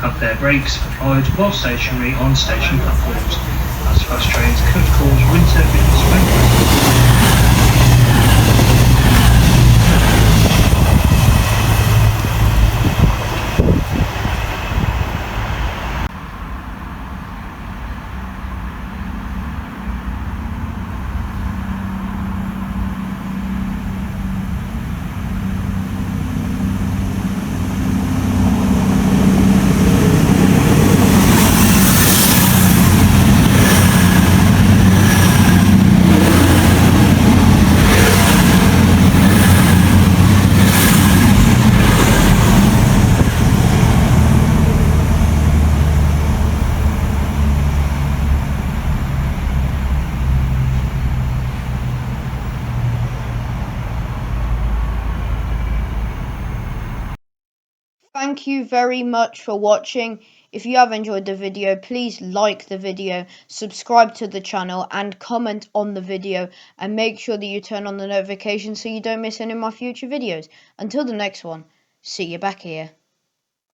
have their brakes applied while stationary on station platforms, as fast trains could cause winter smoke. Thank you very much for watching. If you have enjoyed the video, please like the video, subscribe to the channel and comment on the video, and make sure that you turn on the notifications so you don't miss any of my future videos. Until the next one, see you back here.